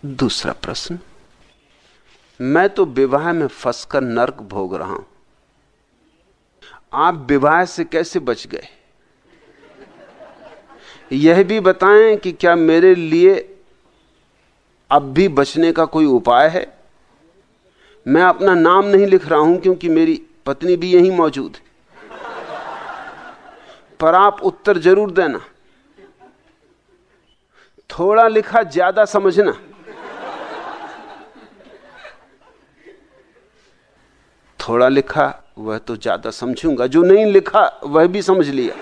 दूसरा प्रश्न, मैं तो विवाह में फंसकर नर्क भोग रहा हूं, आप विवाह से कैसे बच गए? यह भी बताएं कि क्या मेरे लिए अब भी बचने का कोई उपाय है? मैं अपना नाम नहीं लिख रहा हूं क्योंकि मेरी पत्नी भी यहीं मौजूद है, पर आप उत्तर जरूर देना। थोड़ा लिखा ज्यादा समझना। थोड़ा लिखा वह तो ज्यादा समझूंगा, जो नहीं लिखा वह भी समझ लिया।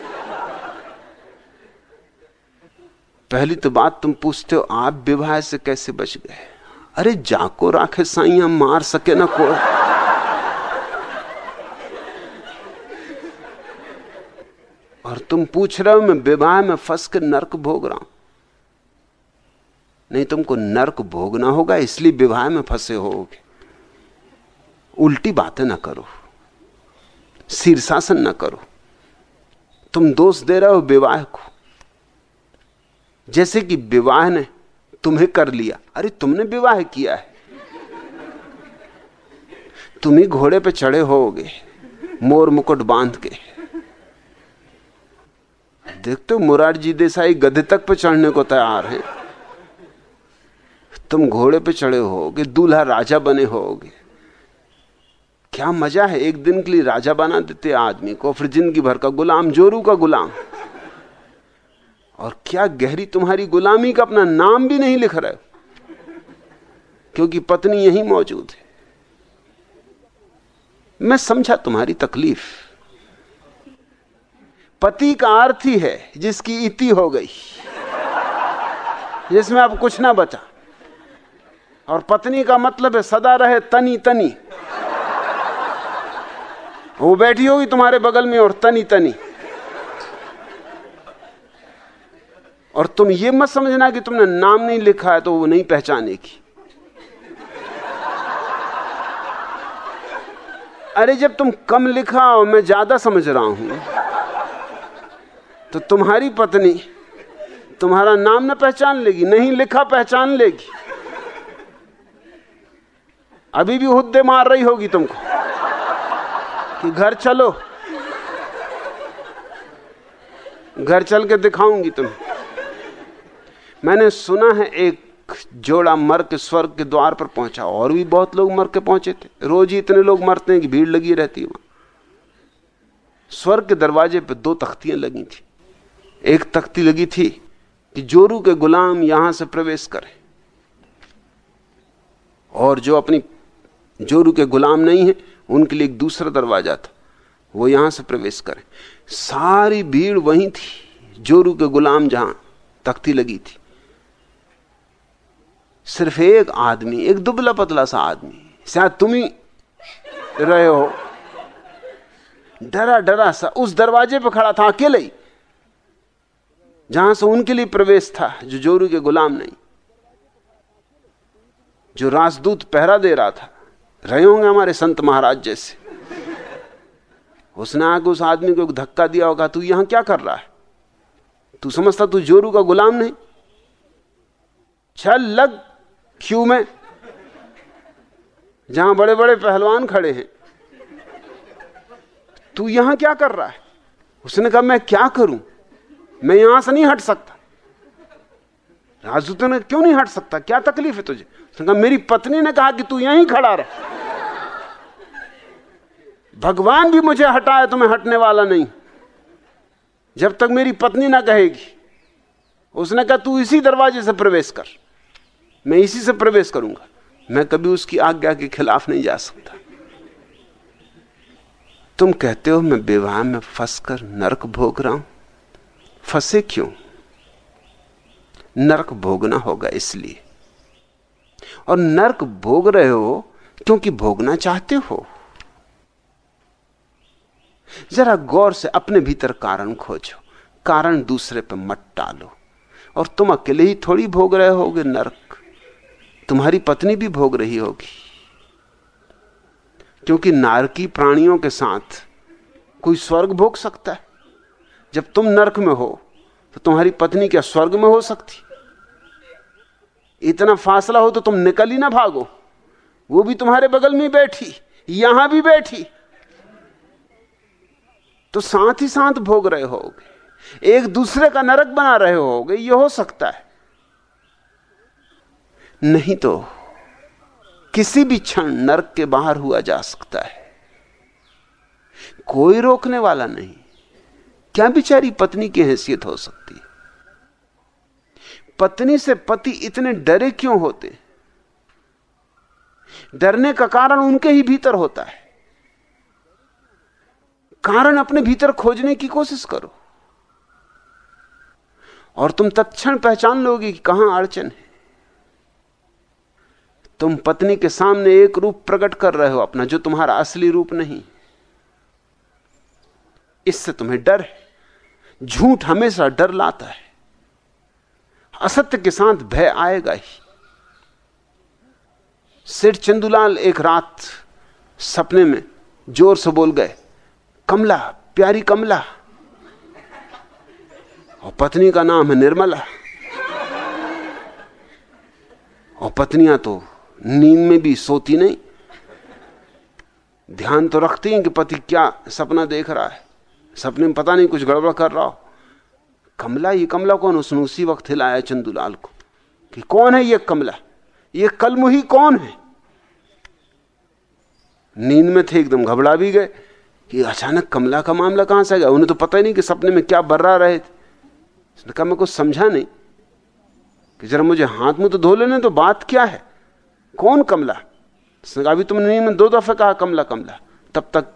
पहली तो बात तुम पूछते हो आप विवाह से कैसे बच गए। अरे जाको राखे साइया, मार सके ना कोई। और तुम पूछ रहे हो मैं विवाह में फंस के नर्क भोग रहा हूं। नहीं, तुमको नर्क भोगना होगा इसलिए विवाह में फंसे होगे। उल्टी बातें ना करो, शीर्षासन ना करो। तुम दोष दे रहे हो विवाह को, जैसे कि विवाह ने तुम्हें कर लिया। अरे तुमने विवाह किया है, तुम ही घोड़े पे चढ़े होगे मोर मुकुट बांध के। देखते हो मुरारजी देसाई गधे तक पे चढ़ने को तैयार हैं, तुम घोड़े पे चढ़े होगे, दूल्हा राजा बने होगे। क्या मजा है, एक दिन के लिए राजा बना देते आदमी को, फिर जिंदगी भर का गुलाम, जोरू का गुलाम। और क्या गहरी तुम्हारी गुलामी का अपना नाम भी नहीं लिख रहे हो क्योंकि पत्नी यहीं मौजूद है। मैं समझा तुम्हारी तकलीफ। पति का अर्थ ही है जिसकी इति हो गई, जिसमें अब कुछ ना बचा। और पत्नी का मतलब है सदा रहे तनी तनी। वो बैठी होगी तुम्हारे बगल में और तनी तनी। और तुम ये मत समझना कि तुमने नाम नहीं लिखा है तो वो नहीं पहचानेगी। अरे जब तुम कम लिखा और मैं ज्यादा समझ रहा हूं तो तुम्हारी पत्नी तुम्हारा नाम न पहचान लेगी, नहीं लिखा पहचान लेगी। अभी भी हुद्दे मार रही होगी तुमको कि घर चलो, घर चल के दिखाऊंगी तुम्हें। मैंने सुना है एक जोड़ा मर के स्वर्ग के द्वार पर पहुंचा, और भी बहुत लोग मर के पहुंचे थे। रोज ही इतने लोग मरते हैं कि भीड़ लगी रहती है वहां। स्वर्ग के दरवाजे पे 2 तख्तियां लगी थी। एक तख्ती लगी थी कि जोरू के गुलाम यहां से प्रवेश करें, और जो अपनी जोरू के गुलाम नहीं है उनके लिए एक दूसरा दरवाजा था, वो यहां से प्रवेश करें। सारी भीड़ वहीं थी, जोरू के गुलाम जहां तख्ती लगी थी। सिर्फ एक आदमी, एक दुबला पतला सा आदमी, शायद तुम ही रहे हो, डरा डरा सा उस दरवाजे पर खड़ा था, अकेले ही, जहां से उनके लिए प्रवेश था, जो जोरू के गुलाम नहीं। जो राजदूत पहरा दे रहा था, रहे होंगे हमारे संत महाराज जैसे, उसने आके उस आदमी को एक धक्का दिया होगा, तू यहां क्या कर रहा है? तू समझता तू जोरू का गुलाम नहीं? चल लग क्यू में, जहां बड़े बड़े पहलवान खड़े हैं, तू यहां क्या कर रहा है? उसने कहा मैं क्या करूं, मैं यहां से नहीं हट सकता। राजदूत ने क्यों नहीं हट सकता, क्या तकलीफ है तुझे? उसने कहा मेरी पत्नी ने कहा कि तू यहीं खड़ा रह, भगवान भी मुझे हटाए तो मैं हटने वाला नहीं जब तक मेरी पत्नी ना कहेगी। उसने कहा तू इसी दरवाजे से प्रवेश कर, मैं इसी से प्रवेश करूंगा, मैं कभी उसकी आज्ञा के खिलाफ नहीं जा सकता। तुम कहते हो मैं विवाह में फंसकर नरक भोग रहा हूं। फंसे क्यों? नरक भोगना होगा इसलिए, और नरक भोग रहे हो क्योंकि भोगना चाहते हो। जरा गौर से अपने भीतर कारण खोजो, कारण दूसरे पे मत टालो। और तुम अकेले ही थोड़ी भोग रहे होगे नरक, तुम्हारी पत्नी भी भोग रही होगी, क्योंकि नारकी प्राणियों के साथ कोई स्वर्ग भोग सकता है। जब तुम नरक में हो तो तुम्हारी पत्नी क्या स्वर्ग में हो सकती? इतना फासला हो तो तुम निकल ही ना भागो। वो भी तुम्हारे बगल में बैठी, यहां भी बैठी, तो साथ ही साथ भोग रहे होगे, एक दूसरे का नरक बना रहे होगे। ये हो सकता है, नहीं तो किसी भी क्षण नरक के बाहर हुआ जा सकता है, कोई रोकने वाला नहीं। क्या बेचारी पत्नी की हैसियत हो सकती है? पत्नी से पति इतने डरे क्यों होते? डरने का कारण उनके ही भीतर होता है। कारण अपने भीतर खोजने की कोशिश करो और तुम तत्क्षण पहचान लोगे कि कहां अड़चन है। तुम पत्नी के सामने एक रूप प्रकट कर रहे हो अपना, जो तुम्हारा असली रूप नहीं। इससे तुम्हें डर है। झूठ हमेशा डर लाता है, असत्य के साथ भय आएगा ही। सेठ चंदूलाल एक रात सपने में जोर से बोल गए, कमला, प्यारी कमला। और पत्नी का नाम है निर्मला। और पत्नियां तो नींद में भी सोती नहीं, ध्यान तो रखती हैं कि पति क्या सपना देख रहा है। सपने में पता नहीं कुछ गड़बड़ कर रहा हो। कमला, ये कमला कौन? उसने उसी वक्त हिलाया चंदूलाल को कि कौन है ये कमला, ये कलमुही कौन है? नींद में थे, एकदम घबरा भी गए कि अचानक कमला का मामला कहां से आ गया। उन्हें तो पता ही नहीं कि सपने में क्या बर्रा रहे थे। उसने कहा, मैं कुछ समझा नहीं, कि जरा मुझे हाथ मुंह तो धो लेने, तो बात क्या है, कौन कमला? उसने कहा, अभी तुमने नींद में 2 दफे कहा कमला कमला। तब तक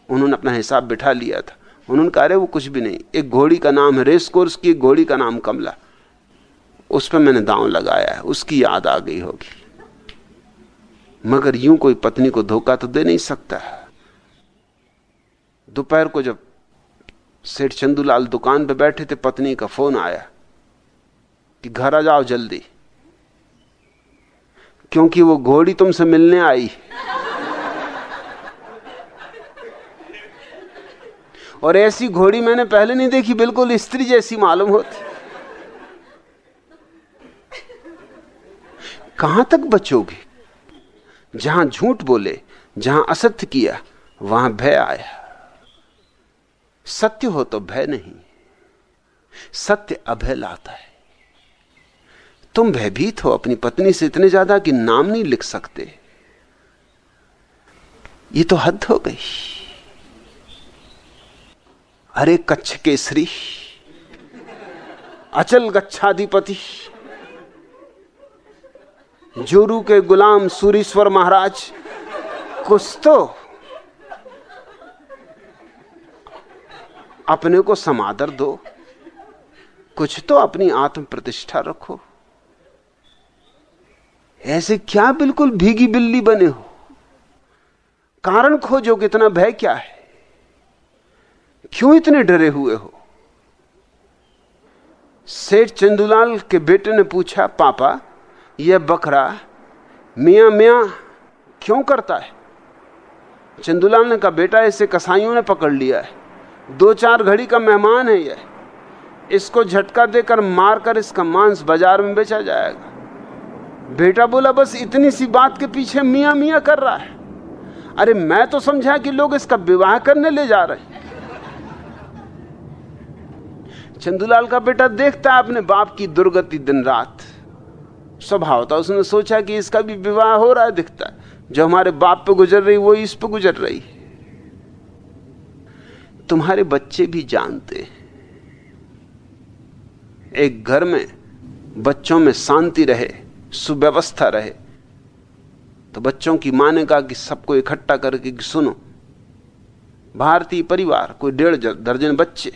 उन्होंने अपना हिसाब बिठा लिया था। उन्होंने कहा, अरे वो कुछ भी नहीं, एक घोड़ी का नाम है, रेस कोर्स की एक घोड़ी का नाम कमला, उस पर मैंने दांव लगाया है, उसकी याद आ गई होगी। मगर यूं कोई पत्नी को धोखा तो दे नहीं सकता। दोपहर को जब सेठ चंदूलाल दुकान पे बैठे थे, पत्नी का फोन आया कि घर आ जाओ जल्दी, क्योंकि वो घोड़ी तुमसे मिलने आई। और ऐसी घोड़ी मैंने पहले नहीं देखी, बिल्कुल स्त्री जैसी मालूम होती। कहां तक बचोगे? जहां झूठ बोले, जहां असत्य किया, वहां भय आया। सत्य हो तो भय नहीं, सत्य अभय लाता है। तुम भयभीत हो अपनी पत्नी से इतने ज्यादा कि नाम नहीं लिख सकते। ये तो हद हो गई। अरे कच्छ केसरी, अचल गच्छाधिपति, जोरू के गुलाम सूरीश्वर महाराज, कुछ तो अपने को समादर दो, कुछ तो अपनी आत्म प्रतिष्ठा रखो। ऐसे क्या बिल्कुल भीगी बिल्ली बने हो? कारण खोजो, कितना भय क्या है, क्यों इतने डरे हुए हो? सेठ चंदूलाल के बेटे ने पूछा, पापा यह बकरा मियां मियां क्यों करता है? चंदूलाल ने कहा, बेटा इसे कसाईयों ने पकड़ लिया है, 2-4 घड़ी का मेहमान है यह, इसको झटका देकर मारकर इसका मांस बाजार में बेचा जाएगा। बेटा बोला, बस इतनी सी बात के पीछे मियां मियां कर रहा है? अरे मैं तो समझा कि लोग इसका विवाह करने ले जा रहे हैं। चंदूलाल का बेटा देखता है अपने बाप की दुर्गति दिन रात, स्वभाव था उसने सोचा कि इसका भी विवाह हो रहा है, दिखता है जो हमारे बाप पे गुजर रही वो इस पे गुजर रही है। तुम्हारे बच्चे भी जानते हैं, एक घर में बच्चों में शांति रहे, सुव्यवस्था रहे, तो बच्चों की मां ने कहा कि सबको इकट्ठा करके कि सुनो, भारतीय परिवार कोई 1.5 दर्जन बच्चे,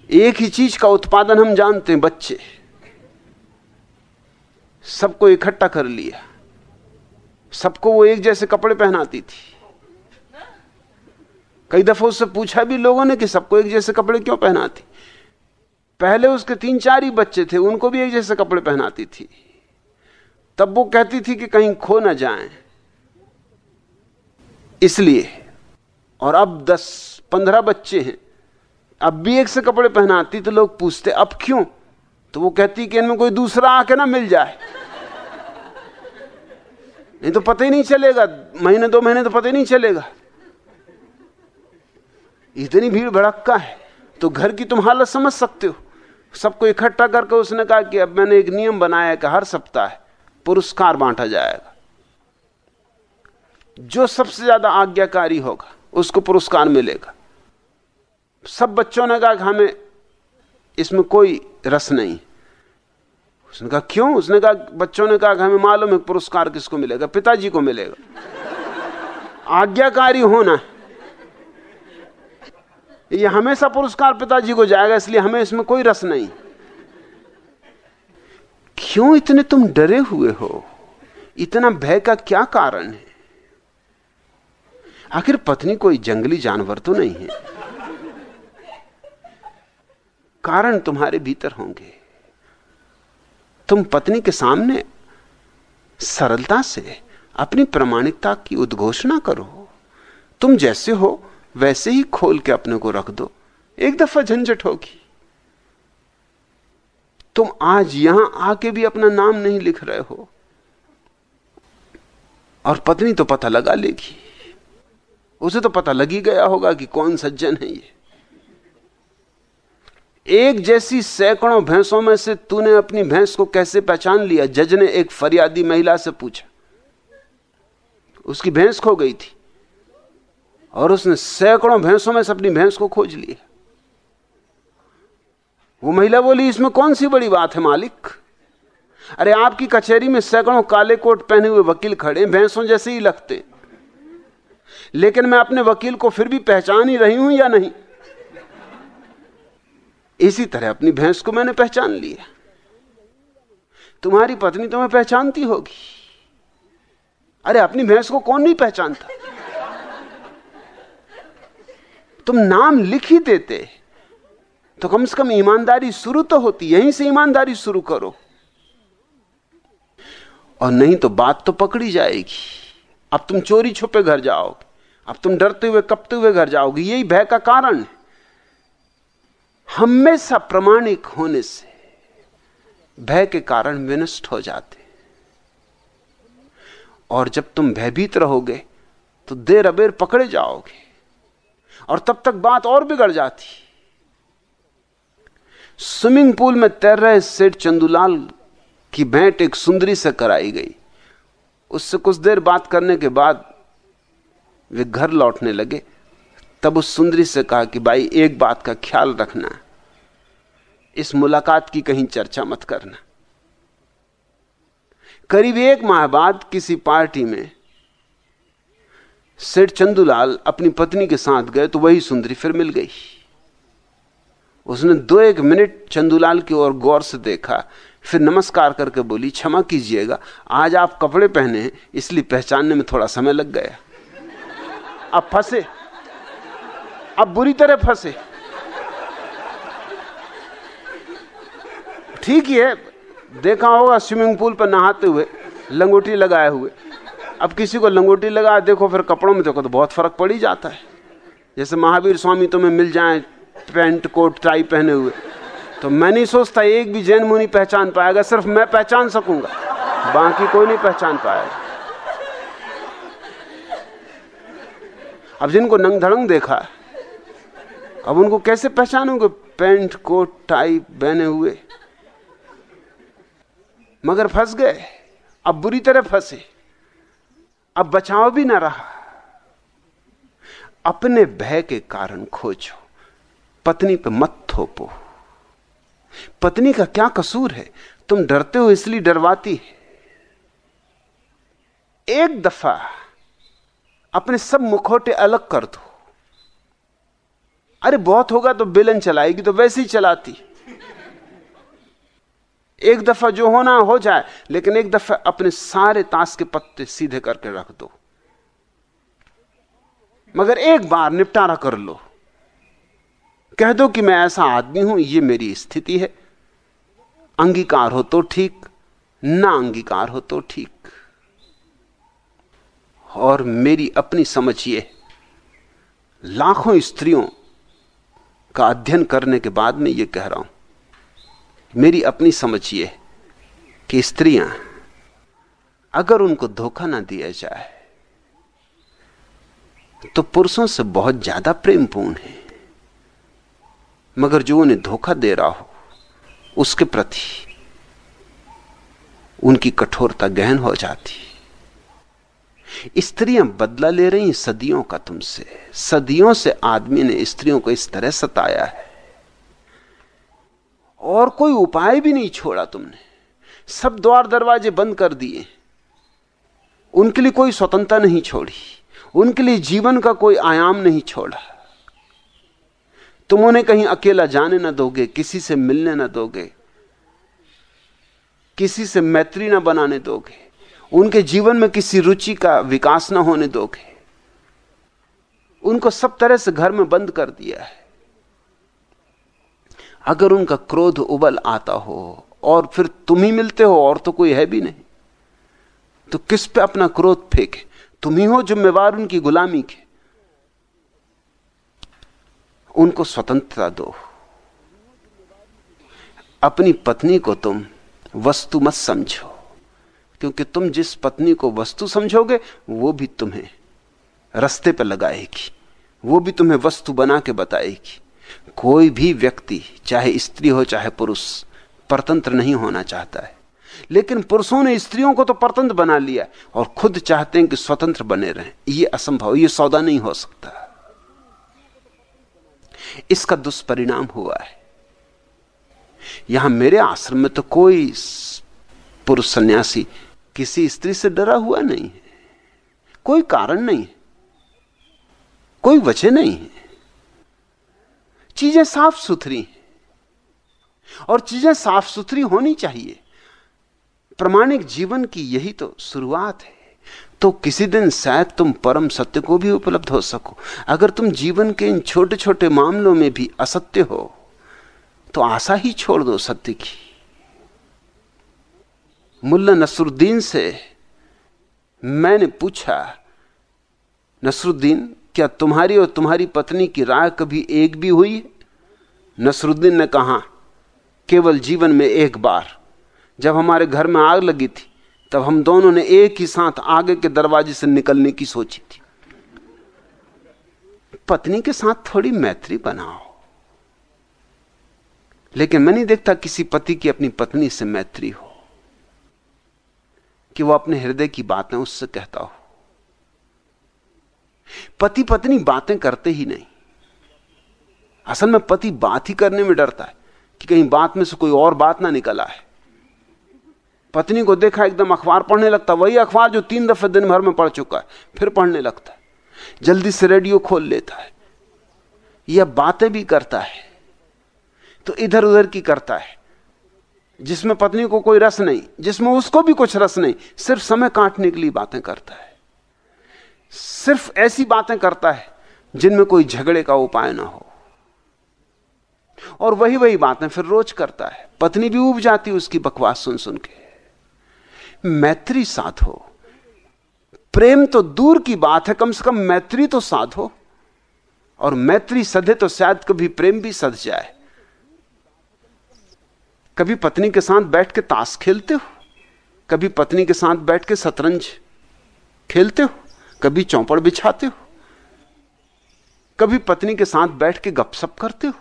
एक ही चीज का उत्पादन हम जानते हैं, बच्चे। सबको इकट्ठा कर लिया, सबको वो एक जैसे कपड़े पहनाती थी। कई दफा उससे पूछा भी लोगों ने कि सबको एक जैसे कपड़े क्यों पहनाती? पहले उसके 3-4 ही बच्चे थे, उनको भी एक जैसे कपड़े पहनाती थी। तब वो कहती थी कि कहीं खो ना जाएं, इसलिए। और अब 10-15 बच्चे हैं, अब भी एक से कपड़े पहनाती, तो लोग पूछते अब क्यों? तो वो कहती कि इनमें कोई दूसरा आके ना मिल जाए, नहीं तो पता ही नहीं चलेगा, महीने 2 महीने तो पता ही नहीं चलेगा, इतनी भीड़ भड़क्का है। तो घर की तुम हालत समझ सकते हो। सबको इकट्ठा करके उसने कहा कि अब मैंने एक नियम बनाया है कि हर सप्ताह पुरस्कार बांटा जाएगा, जो सबसे ज्यादा आज्ञाकारी होगा उसको पुरस्कार मिलेगा। सब बच्चों ने कहा कि हमें इसमें कोई रस नहीं। उसने कहा क्यों? उसने कहा, बच्चों ने कहा कि हमें मालूम है पुरस्कार किसको मिलेगा, पिताजी को मिलेगा। आज्ञाकारी होना, ये हमेशा पुरस्कार पिताजी को जाएगा, इसलिए हमें इसमें कोई रस नहीं। क्यों इतने तुम डरे हुए हो? इतना भय का क्या कारण है? आखिर पत्नी कोई जंगली जानवर तो नहीं है। कारण तुम्हारे भीतर होंगे। तुम पत्नी के सामने सरलता से अपनी प्रामाणिकता की उद्घोषणा करो। तुम जैसे हो वैसे ही खोल के अपने को रख दो, एक दफा झंझट होगी। तुम आज यहां आके भी अपना नाम नहीं लिख रहे हो, और पत्नी तो पता लगा लेगी। उसे तो पता लगी गया होगा कि कौन सज्जन है ये। एक जैसी सैकड़ों भैंसों में से तूने अपनी भैंस को कैसे पहचान लिया? जज ने एक फरियादी महिला से पूछा। उसकी भैंस खो गई थी और उसने सैकड़ों भैंसों में से अपनी भैंस को खोज लिया। वो महिला बोली, इसमें कौन सी बड़ी बात है मालिक? अरे आपकी कचहरी में सैकड़ों काले कोट पहने हुए वकील खड़े, भैंसों जैसे ही लगते, लेकिन मैं अपने वकील को फिर भी पहचान ही रही हूं या नहीं? इसी तरह अपनी भैंस को मैंने पहचान लिया। तुम्हारी पत्नी तुम्हें पहचानती होगी। अरे अपनी भैंस को कौन नहीं पहचानता? तुम नाम लिख ही देते तो कम से कम ईमानदारी शुरू तो होती। यहीं से ईमानदारी शुरू करो, और नहीं तो बात तो पकड़ी जाएगी। अब तुम चोरी छुपे घर जाओगे, अब तुम डरते हुए कपते हुए घर जाओगे। यही भय का कारण है। हमेशा प्रामाणिक होने से भय के कारण विनष्ट हो जाते, और जब तुम भयभीत रहोगे तो देर अबेर पकड़े जाओगे, और तब तक बात और बिगड़ जाती। स्विमिंग पूल में तैर रहे सेठ चंदूलाल की भेंट एक सुंदरी से कराई गई। उससे कुछ देर बात करने के बाद वे घर लौटने लगे। तब उस सुंदरी से कहा कि भाई एक बात का ख्याल रखना, इस मुलाकात की कहीं चर्चा मत करना। करीब 1 माह बाद किसी पार्टी में सेठ चंदूलाल अपनी पत्नी के साथ गए तो वही सुंदरी फिर मिल गई। उसने 2-1 मिनट चंदूलाल की ओर गौर से देखा, फिर नमस्कार करके बोली, क्षमा कीजिएगा, आज आप कपड़े पहने हैं इसलिए पहचानने में थोड़ा समय लग गया। अब फंसे, अब बुरी तरह फंसे। ठीक है, देखा होगा स्विमिंग पूल पर नहाते हुए लंगोटी लगाए हुए। अब किसी को लंगोटी लगा देखो, फिर कपड़ों में देखो तो बहुत फर्क पड़ ही जाता है। जैसे महावीर स्वामी तुम्हें मिल जाएं पैंट कोट टाई पहने हुए, तो मैं नहीं सोचता एक भी जैन मुनि पहचान पाएगा। सिर्फ मैं पहचान सकूंगा, बाकी कोई नहीं पहचान पाएगा। अब जिनको नंग धड़ंग देखा, अब उनको कैसे पहचानोगे पैंट कोट टाई पहने हुए? मगर फंस गए, अब बुरी तरह फंसे, अब बचाव भी ना रहा। अपने भय के कारण खोजो, पत्नी पे मत थोपो। पत्नी का क्या कसूर है? तुम डरते हो इसलिए डरवाती है। एक दफा अपने सब मुखौटे अलग कर दो। अरे बहुत होगा तो बेलन चलाएगी तो वैसे ही चलाती। एक दफा जो होना हो जाए, लेकिन एक दफा अपने सारे ताश के पत्ते सीधे करके रख दो। मगर एक बार निपटारा कर लो, कह दो कि मैं ऐसा आदमी हूं, ये मेरी स्थिति है। अंगीकार हो तो ठीक, ना अंगीकार हो तो ठीक। और मेरी अपनी समझिए, लाखों स्त्रियों का अध्ययन करने के बाद मैं ये कह रहा हूं, मेरी अपनी समझ ये कि स्त्रियां अगर उनको धोखा ना दिया जाए तो पुरुषों से बहुत ज्यादा प्रेमपूर्ण है, मगर जो उन्हें धोखा दे रहा हो उसके प्रति उनकी कठोरता गहन हो जाती। स्त्रियां बदला ले रही सदियों का तुमसे। सदियों से आदमी ने स्त्रियों को इस तरह सताया है और कोई उपाय भी नहीं छोड़ा तुमने। सब द्वार दरवाजे बंद कर दिए, उनके लिए कोई स्वतंत्रता नहीं छोड़ी, उनके लिए जीवन का कोई आयाम नहीं छोड़ा। तुम उन्हें कहीं अकेला जाने ना दोगे, किसी से मिलने ना दोगे, किसी से मैत्री ना बनाने दोगे, उनके जीवन में किसी रुचि का विकास ना होने दोगे। उनको सब तरह से घर में बंद कर दिया है। अगर उनका क्रोध उबल आता हो और फिर तुम ही मिलते हो और तो कोई है भी नहीं, तो किस पे अपना क्रोध फेंके? तुम ही हो जिम्मेवार उनकी गुलामी के। उनको स्वतंत्रता दो। अपनी पत्नी को तुम वस्तु मत समझो, क्योंकि तुम जिस पत्नी को वस्तु समझोगे वो भी तुम्हें रास्ते पर लगाएगी, वो भी तुम्हें वस्तु बना के बताएगी। कोई भी व्यक्ति, चाहे स्त्री हो चाहे पुरुष, परतंत्र नहीं होना चाहता है, लेकिन पुरुषों ने स्त्रियों को तो परतंत्र बना लिया और खुद चाहते हैं कि स्वतंत्र बने रहें। यह असंभव, यह सौदा नहीं हो सकता। इसका दुष्परिणाम हुआ है। यहां मेरे आश्रम में तो कोई पुरुष सन्यासी किसी स्त्री से डरा हुआ नहीं है। कोई कारण नहीं, कोई वजह नहीं है। चीजें साफ सुथरी हैं और चीजें साफ सुथरी होनी चाहिए। प्रामाणिक जीवन की यही तो शुरुआत है। तो किसी दिन शायद तुम परम सत्य को भी उपलब्ध हो सको। अगर तुम जीवन के इन छोटे छोटे मामलों में भी असत्य हो तो आशा ही छोड़ दो सत्य की। मुल्ला नसरुद्दीन से मैंने पूछा, नसरुद्दीन, क्या तुम्हारी और तुम्हारी पत्नी की राय कभी एक भी हुई है? नसरुद्दीन ने कहा, केवल जीवन में एक बार। जब हमारे घर में आग लगी थी तब हम दोनों ने एक ही साथ आगे के दरवाजे से निकलने की सोची थी। पत्नी के साथ थोड़ी मैत्री बनाओ। लेकिन मैं नहीं देखता किसी पति की अपनी पत्नी से मैत्री हो कि वो अपने हृदय की बातें उससे कहता हो। पति पत्नी बातें करते ही नहीं। असल में पति बात ही करने में डरता है कि कहीं बात में से कोई और बात ना निकल आए। पत्नी को देखा एकदम अखबार पढ़ने लगता, वही अखबार जो 3 दफे दिन भर में पढ़ चुका है, फिर पढ़ने लगता है। जल्दी से रेडियो खोल लेता है। यह बातें भी करता है तो इधर उधर की करता है, जिसमें पत्नी को कोई रस नहीं, जिसमें उसको भी कुछ रस नहीं, सिर्फ समय काटने के लिए बातें करता है। सिर्फ ऐसी बातें करता है जिनमें कोई झगड़े का उपाय ना हो, और वही वही बातें फिर रोज करता है। पत्नी भी ऊब जाती है उसकी बकवास सुन सुन के। मैत्री साधो। प्रेम तो दूर की बात है, कम से कम मैत्री तो साधो। और मैत्री सधे तो शायद कभी प्रेम भी सध जाए। कभी पत्नी के साथ बैठ के ताश खेलते हो, कभी पत्नी के साथ बैठ के शतरंज खेलते हो, कभी चौपड़ बिछाते हो, कभी पत्नी के साथ बैठ के गपशप करते हो।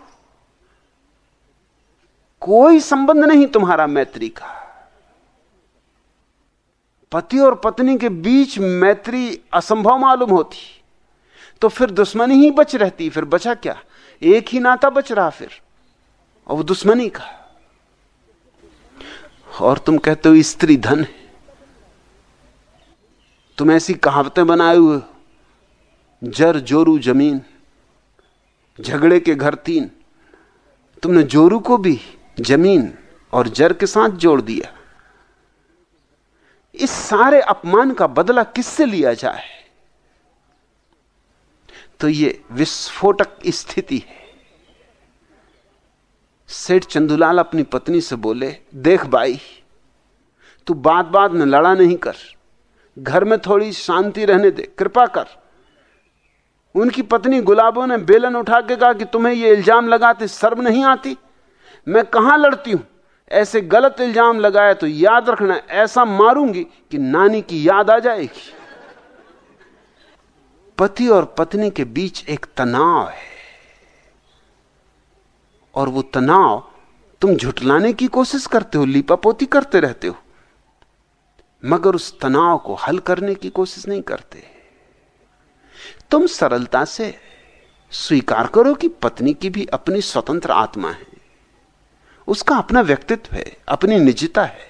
कोई संबंध नहीं तुम्हारा मैत्री का। पति और पत्नी के बीच मैत्री असंभव मालूम होती तो फिर दुश्मनी ही बच रहती। फिर बचा क्या? एक ही नाता बच रहा फिर, और वो दुश्मनी का। और तुम कहते हो स्त्री धन है। तुम ऐसी कहावतें बनाए हुए, जर जोरू जमीन, झगड़े के घर 3। तुमने जोरू को भी जमीन और जर के साथ जोड़ दिया। इस सारे अपमान का बदला किससे लिया जाए? तो ये विस्फोटक स्थिति है। सेठ चंदूलाल अपनी पत्नी से बोले, देख भाई, तू बात बात में लड़ा नहीं कर, घर में थोड़ी शांति रहने दे, कृपा कर। उनकी पत्नी गुलाबों ने बेलन उठा के कहा कि तुम्हें ये इल्जाम लगाते शर्म नहीं आती? मैं कहां लड़ती हूं, ऐसे गलत इल्जाम लगाए तो याद रखना, ऐसा मारूंगी कि नानी की याद आ जाएगी। पति और पत्नी के बीच एक तनाव है, और वो तनाव तुम झुठलाने की कोशिश करते हो, लीपापोती करते रहते हो, मगर उस तनाव को हल करने की कोशिश नहीं करते। तुम सरलता से स्वीकार करो कि पत्नी की भी अपनी स्वतंत्र आत्मा है, उसका अपना व्यक्तित्व है, अपनी निजता है,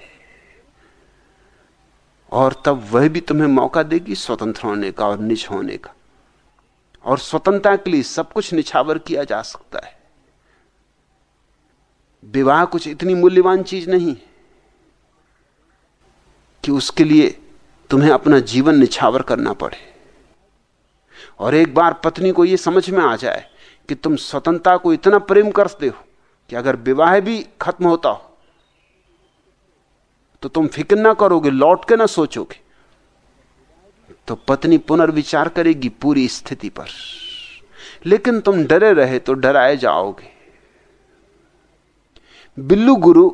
और तब वह भी तुम्हें मौका देगी स्वतंत्र होने का और निज होने का। और स्वतंत्रता के लिए सब कुछ निछावर किया जा सकता है। विवाह कुछ इतनी मूल्यवान चीज नहीं कि उसके लिए तुम्हें अपना जीवन निछावर करना पड़े। और एक बार पत्नी को यह समझ में आ जाए कि तुम स्वतंत्रता को इतना प्रेम करते हो कि अगर विवाह भी खत्म होता हो तो तुम फिक्र ना करोगे, लौट के ना सोचोगे, तो पत्नी पुनर्विचार करेगी पूरी स्थिति पर। लेकिन तुम डरे रहे तो डराए जाओगे। बिल्लू गुरु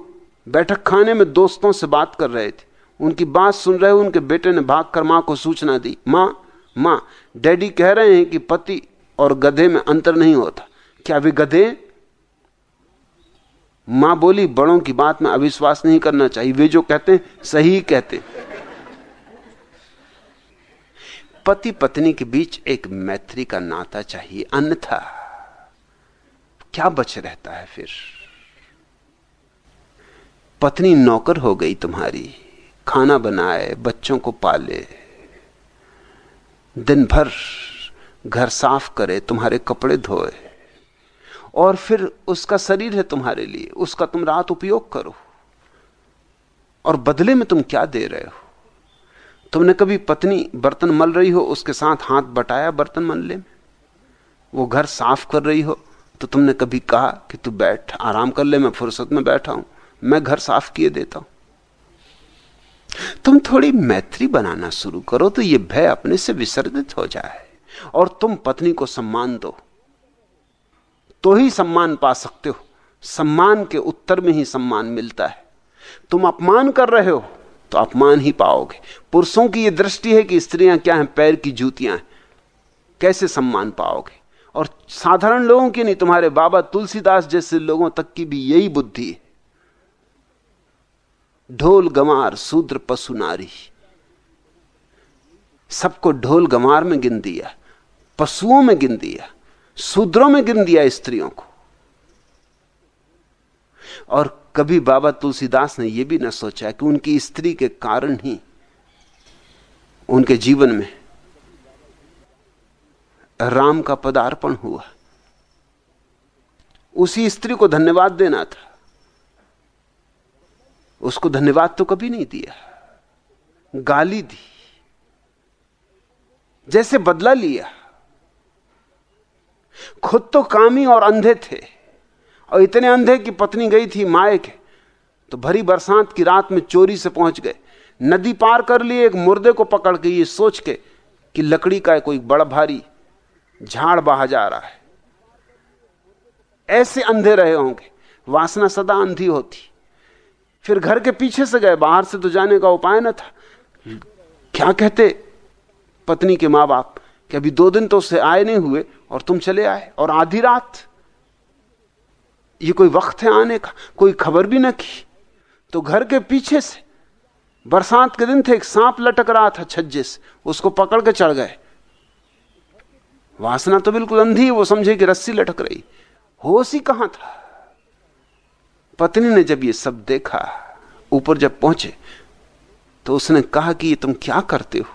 बैठक खाने में दोस्तों से बात कर रहे थे। उनकी बात सुन रहे उनके बेटे ने भागकर मां को सूचना दी, मां डैडी कह रहे हैं कि पति और गधे में अंतर नहीं होता, क्या वे गधे? मां बोली, बड़ों की बात में अविश्वास नहीं करना चाहिए, वे जो कहते हैं सही कहते। पति पत्नी के बीच एक मैत्री का नाता चाहिए, अन्यथा क्या बच रहता है फिर? पत्नी नौकर हो गई तुम्हारी, खाना बनाए, बच्चों को पाले, दिन भर घर साफ करे, तुम्हारे कपड़े धोए, और फिर उसका शरीर है तुम्हारे लिए, उसका तुम रात उपयोग करो, और बदले में तुम क्या दे रहे हो? तुमने कभी पत्नी बर्तन मल रही हो उसके साथ हाथ बटाया बर्तन मलने में? वो घर साफ कर रही हो तो तुमने कभी कहा कि तू बैठ आराम कर ले, मैं फुर्सत में बैठा हूं, मैं घर साफ किए देता हूं? तुम थोड़ी मैत्री बनाना शुरू करो तो ये भय अपने से विसर्जित हो जाए, और तुम पत्नी को सम्मान दो तो ही सम्मान पा सकते हो। सम्मान के उत्तर में ही सम्मान मिलता है। तुम अपमान कर रहे हो तो अपमान ही पाओगे। पुरुषों की यह दृष्टि है कि स्त्रियां क्या हैं, पैर की जूतियां हैं, कैसे सम्मान पाओगे? और साधारण लोगों की नहीं, तुम्हारे बाबा तुलसीदास जैसे लोगों तक की भी यही बुद्धि है। ढोल गमार शूद्र पशु नारी, सबको ढोल गमार में गिन दिया, पशुओं में गिन दिया, शूद्रों में गिन दिया स्त्रियों को। और कभी बाबा तुलसीदास ने यह भी न सोचा कि उनकी स्त्री के कारण ही उनके जीवन में राम का पदार्पण हुआ। उसी स्त्री को धन्यवाद देना था, उसको धन्यवाद तो कभी नहीं दिया, गाली दी, जैसे बदला लिया। खुद तो कामी और अंधे थे, और इतने अंधे कि पत्नी गई थी मायके तो भरी बरसात की रात में चोरी से पहुंच गए, नदी पार कर लिए, एक मुर्दे को पकड़ के ये सोच के कि लकड़ी का कोई बड़ा भारी झाड़ बहा जा रहा है। ऐसे अंधे रहे होंगे, वासना सदा अंधी होती। फिर घर के पीछे से गए, बाहर से तो जाने का उपाय न था। क्या कहते पत्नी के मां बाप कि अभी 2 दिन तो उससे आए नहीं हुए और तुम चले आए, और आधी रात, ये कोई वक्त है आने का? कोई खबर भी न की। तो घर के पीछे से, बरसात के दिन थे, एक सांप लटक रहा था छज्जे से, उसको पकड़ के चढ़ गए। वासना तो बिल्कुल अंधी, वो समझे कि रस्सी लटक रही, होश ही कहां था। पत्नी ने जब ये सब देखा, ऊपर जब पहुंचे तो उसने कहा कि ये तुम क्या करते हो?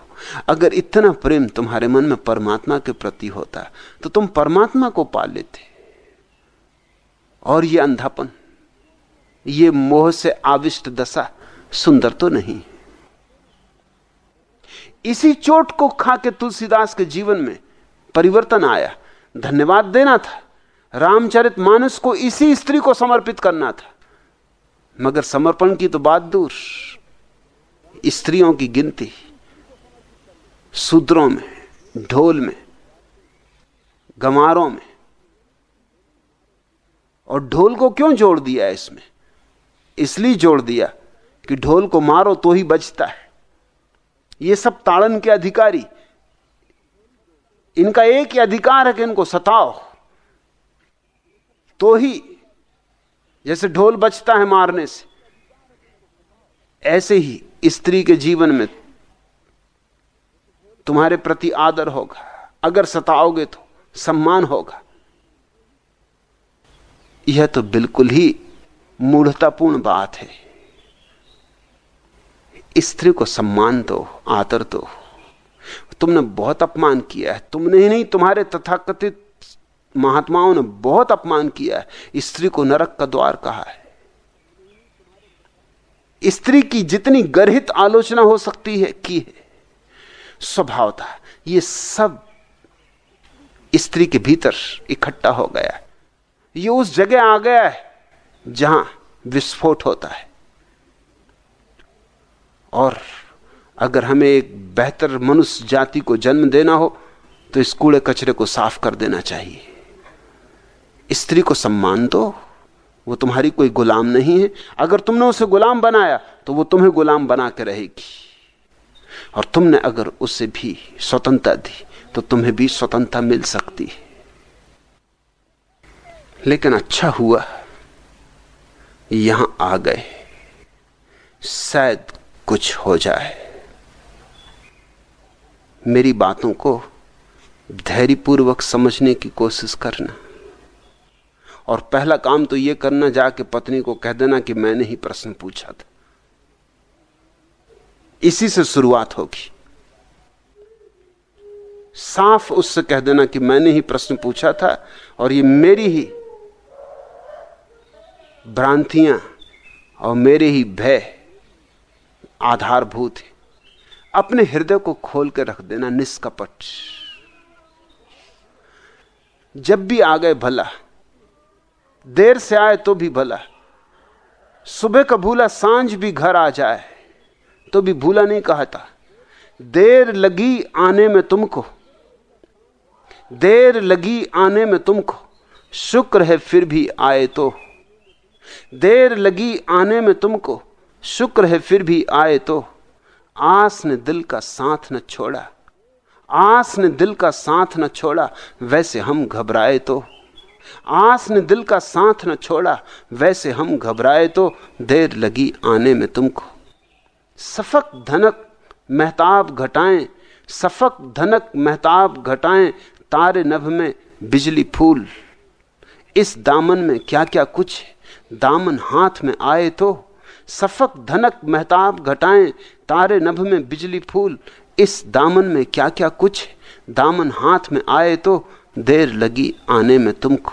अगर इतना प्रेम तुम्हारे मन में परमात्मा के प्रति होता तो तुम परमात्मा को पा लेते। और ये अंधापन, ये मोह से आविष्ट दशा सुंदर तो नहीं। इसी चोट को खा के तुलसीदास के जीवन में परिवर्तन आया। धन्यवाद देना था, रामचरितमानस को इसी स्त्री को समर्पित करना था, मगर समर्पण की तो बात दूर, स्त्रियों की गिनती शूद्रों में, ढोल में, गमारों में। और ढोल को क्यों जोड़ दिया इसमें? इसलिए जोड़ दिया कि ढोल को मारो तो ही बजता है। ये सब ताड़न के अधिकारी, इनका एक ही अधिकार है कि इनको सताओ तो ही, जैसे ढोल बजता है मारने से, ऐसे ही स्त्री के जीवन में तुम्हारे प्रति आदर होगा। अगर सताओगे तो सम्मान होगा। यह तो बिल्कुल ही मूढ़तापूर्ण बात है। स्त्री को सम्मान दो, आदर दो। तुमने बहुत अपमान किया है, तुमने ही नहीं, तुम्हारे तथाकथित महात्माओं ने बहुत अपमान किया है। स्त्री को नरक का द्वार कहा है। स्त्री की जितनी गर्हित आलोचना हो सकती है की है। स्वभावतः ये सब स्त्री के भीतर इकट्ठा हो गया है। ये उस जगह आ गया है जहां विस्फोट होता है। और अगर हमें एक बेहतर मनुष्य जाति को जन्म देना हो तो इस कूड़े कचरे को साफ कर देना चाहिए। स्त्री को सम्मान दो, वो तुम्हारी कोई गुलाम नहीं है। अगर तुमने उसे गुलाम बनाया तो वो तुम्हें गुलाम बना के रहेगी, और तुमने अगर उसे भी स्वतंत्रता दी तो तुम्हें भी स्वतंत्रता मिल सकती है। लेकिन अच्छा हुआ यहां आ गए, शायद कुछ हो जाए। मेरी बातों को धैर्यपूर्वक समझने की कोशिश करना, और पहला काम तो यह करना, जाके पत्नी को कह देना कि मैंने ही प्रश्न पूछा था। इसी से शुरुआत होगी। साफ उससे कह देना कि मैंने ही प्रश्न पूछा था और ये मेरी ही भ्रांतियां और मेरे ही भय आधारभूत है। अपने हृदय को खोल के रख देना निष्कपट। जब भी आ गए भला, देर से आए तो भी भला, सुबह का भूला सांझ भी घर आ जाए तो भी भूला नहीं कहता। देर लगी आने में तुमको, देर लगी आने में तुमको, शुक्र है फिर भी आए तो। देर लगी आने में तुमको, शुक्र है फिर भी आए तो। आस ने दिल का साथ न छोड़ा, आस ने दिल का साथ न छोड़ा, वैसे हम घबराए तो। आस ने दिल का साथ न छोड़ा, वैसे हम घबराए तो। देर लगी आने में तुमको। सफक धनक महताब घटाएं, सफक धनक महताब घटाएं, तारे नभ में बिजली फूल। इस दामन में क्या क्या कुछ है, दामन हाथ में आए तो। सफक धनक महताब घटाएं, तारे नभ में बिजली फूल। इस दामन में क्या क्या कुछ है, दामन हाथ में आए तो। देर लगी आने में तुमको।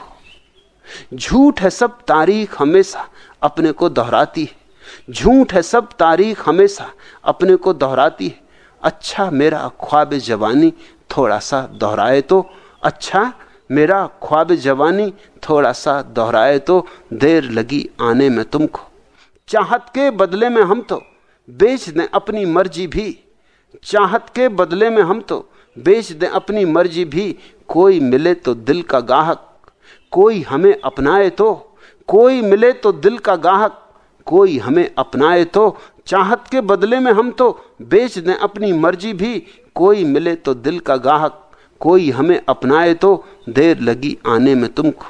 झूठ है सब तारीख हमेशा अपने को दोहराती है। झूठ है सब तारीख हमेशा अपने को दोहराती है। अच्छा मेरा ख्वाब जवानी थोड़ा सा दोहराए तो। अच्छा मेरा ख्वाब जवानी थोड़ा सा दोहराए तो। देर लगी आने में तुमको। चाहत के बदले में हम तो बेच दें अपनी मर्जी भी। चाहत के बदले में हम तो बेच दें अपनी मर्जी भी। कोई मिले तो दिल का गाहक, कोई हमें अपनाए तो। कोई मिले तो दिल का गाहक, कोई हमें अपनाए तो। चाहत के बदले में हम तो बेच दें अपनी मर्जी भी। कोई मिले तो दिल का गाहक, कोई हमें अपनाए तो। देर लगी आने में तुमको।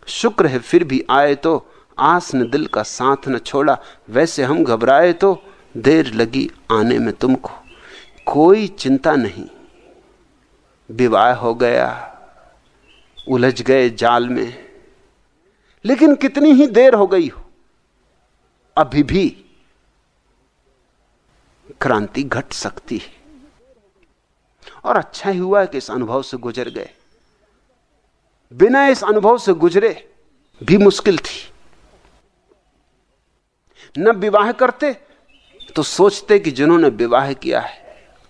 शुक्र है फिर भी आए तो। आस ने दिल का साथ न छोड़ा, वैसे हम घबराए तो। देर लगी आने में तुमको। कोई चिंता नहीं, विवाह हो गया, उलझ गए जाल में। लेकिन कितनी ही देर हो गई हो, अभी भी क्रांति घट सकती है। और अच्छा ही हुआ कि इस अनुभव से गुजर गए। बिना इस अनुभव से गुजरे भी मुश्किल थी। न विवाह करते तो सोचते कि जिन्होंने विवाह किया है,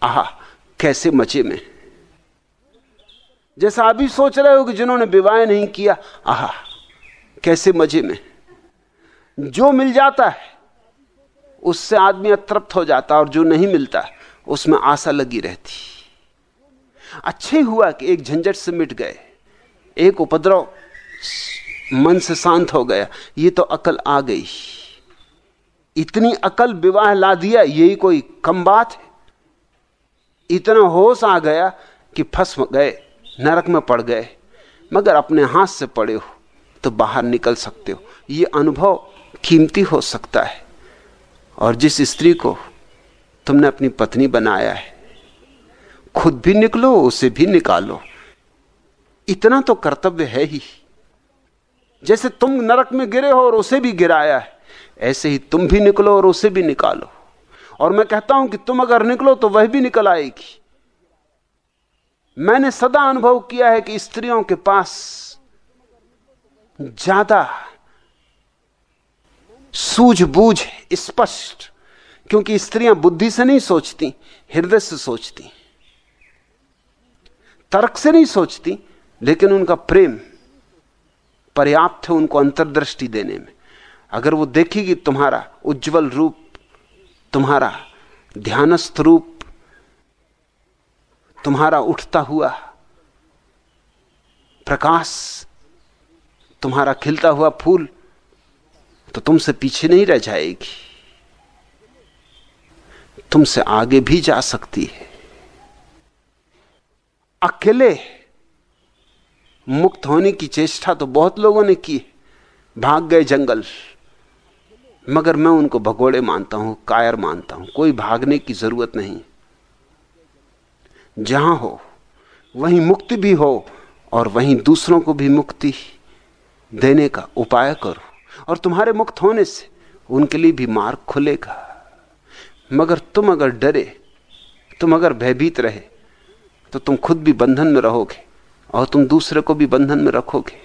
आहा कैसे मजे में। जैसा अभी सोच रहे हो कि जिन्होंने विवाह नहीं किया, आहा कैसे मजे में। जो मिल जाता है उससे आदमी अतृप्त हो जाता, और जो नहीं मिलता उसमें आशा लगी रहती। अच्छे हुआ कि एक झंझट से मिट गए, एक उपद्रव मन से शांत हो गया। ये तो अकल आ गई। इतनी अकल विवाह ला दिया, यही कोई कम बात है? इतना होश आ गया कि फंस गए, नरक में पड़ गए, मगर अपने हाथ से पड़े हो तो बाहर निकल सकते हो। ये अनुभव कीमती हो सकता है। और जिस स्त्री को तुमने अपनी पत्नी बनाया है, खुद भी निकलो, उसे भी निकालो। इतना तो कर्तव्य है ही। जैसे तुम नरक में गिरे हो और उसे भी गिराया है, ऐसे ही तुम भी निकलो और उसे भी निकालो। और मैं कहता हूं कि तुम अगर निकलो तो वह भी निकल आएगी। मैंने सदा अनुभव किया है कि स्त्रियों के पास ज्यादा सूझबूझ स्पष्ट, क्योंकि स्त्रियां बुद्धि से नहीं सोचती, हृदय से सोचती, तर्क से नहीं सोचती, लेकिन उनका प्रेम पर्याप्त है उनको अंतर्दृष्टि देने में। अगर वो देखेगी तुम्हारा उज्जवल रूप, तुम्हारा ध्यानस्थ रूप, तुम्हारा उठता हुआ प्रकाश, तुम्हारा खिलता हुआ फूल, तो तुमसे पीछे नहीं रह जाएगी, तुमसे आगे भी जा सकती है। अकेले मुक्त होने की चेष्टा तो बहुत लोगों ने की, भाग गए जंगल, मगर मैं उनको भगोड़े मानता हूं, कायर मानता हूं। कोई भागने की जरूरत नहीं। जहां हो वहीं मुक्ति भी हो और वहीं दूसरों को भी मुक्ति देने का उपाय करो, और तुम्हारे मुक्त होने से उनके लिए भी मार्ग खुलेगा। मगर तुम अगर डरे, तुम अगर भयभीत रहे, तो तुम खुद भी बंधन में रहोगे और तुम दूसरे को भी बंधन में रखोगे।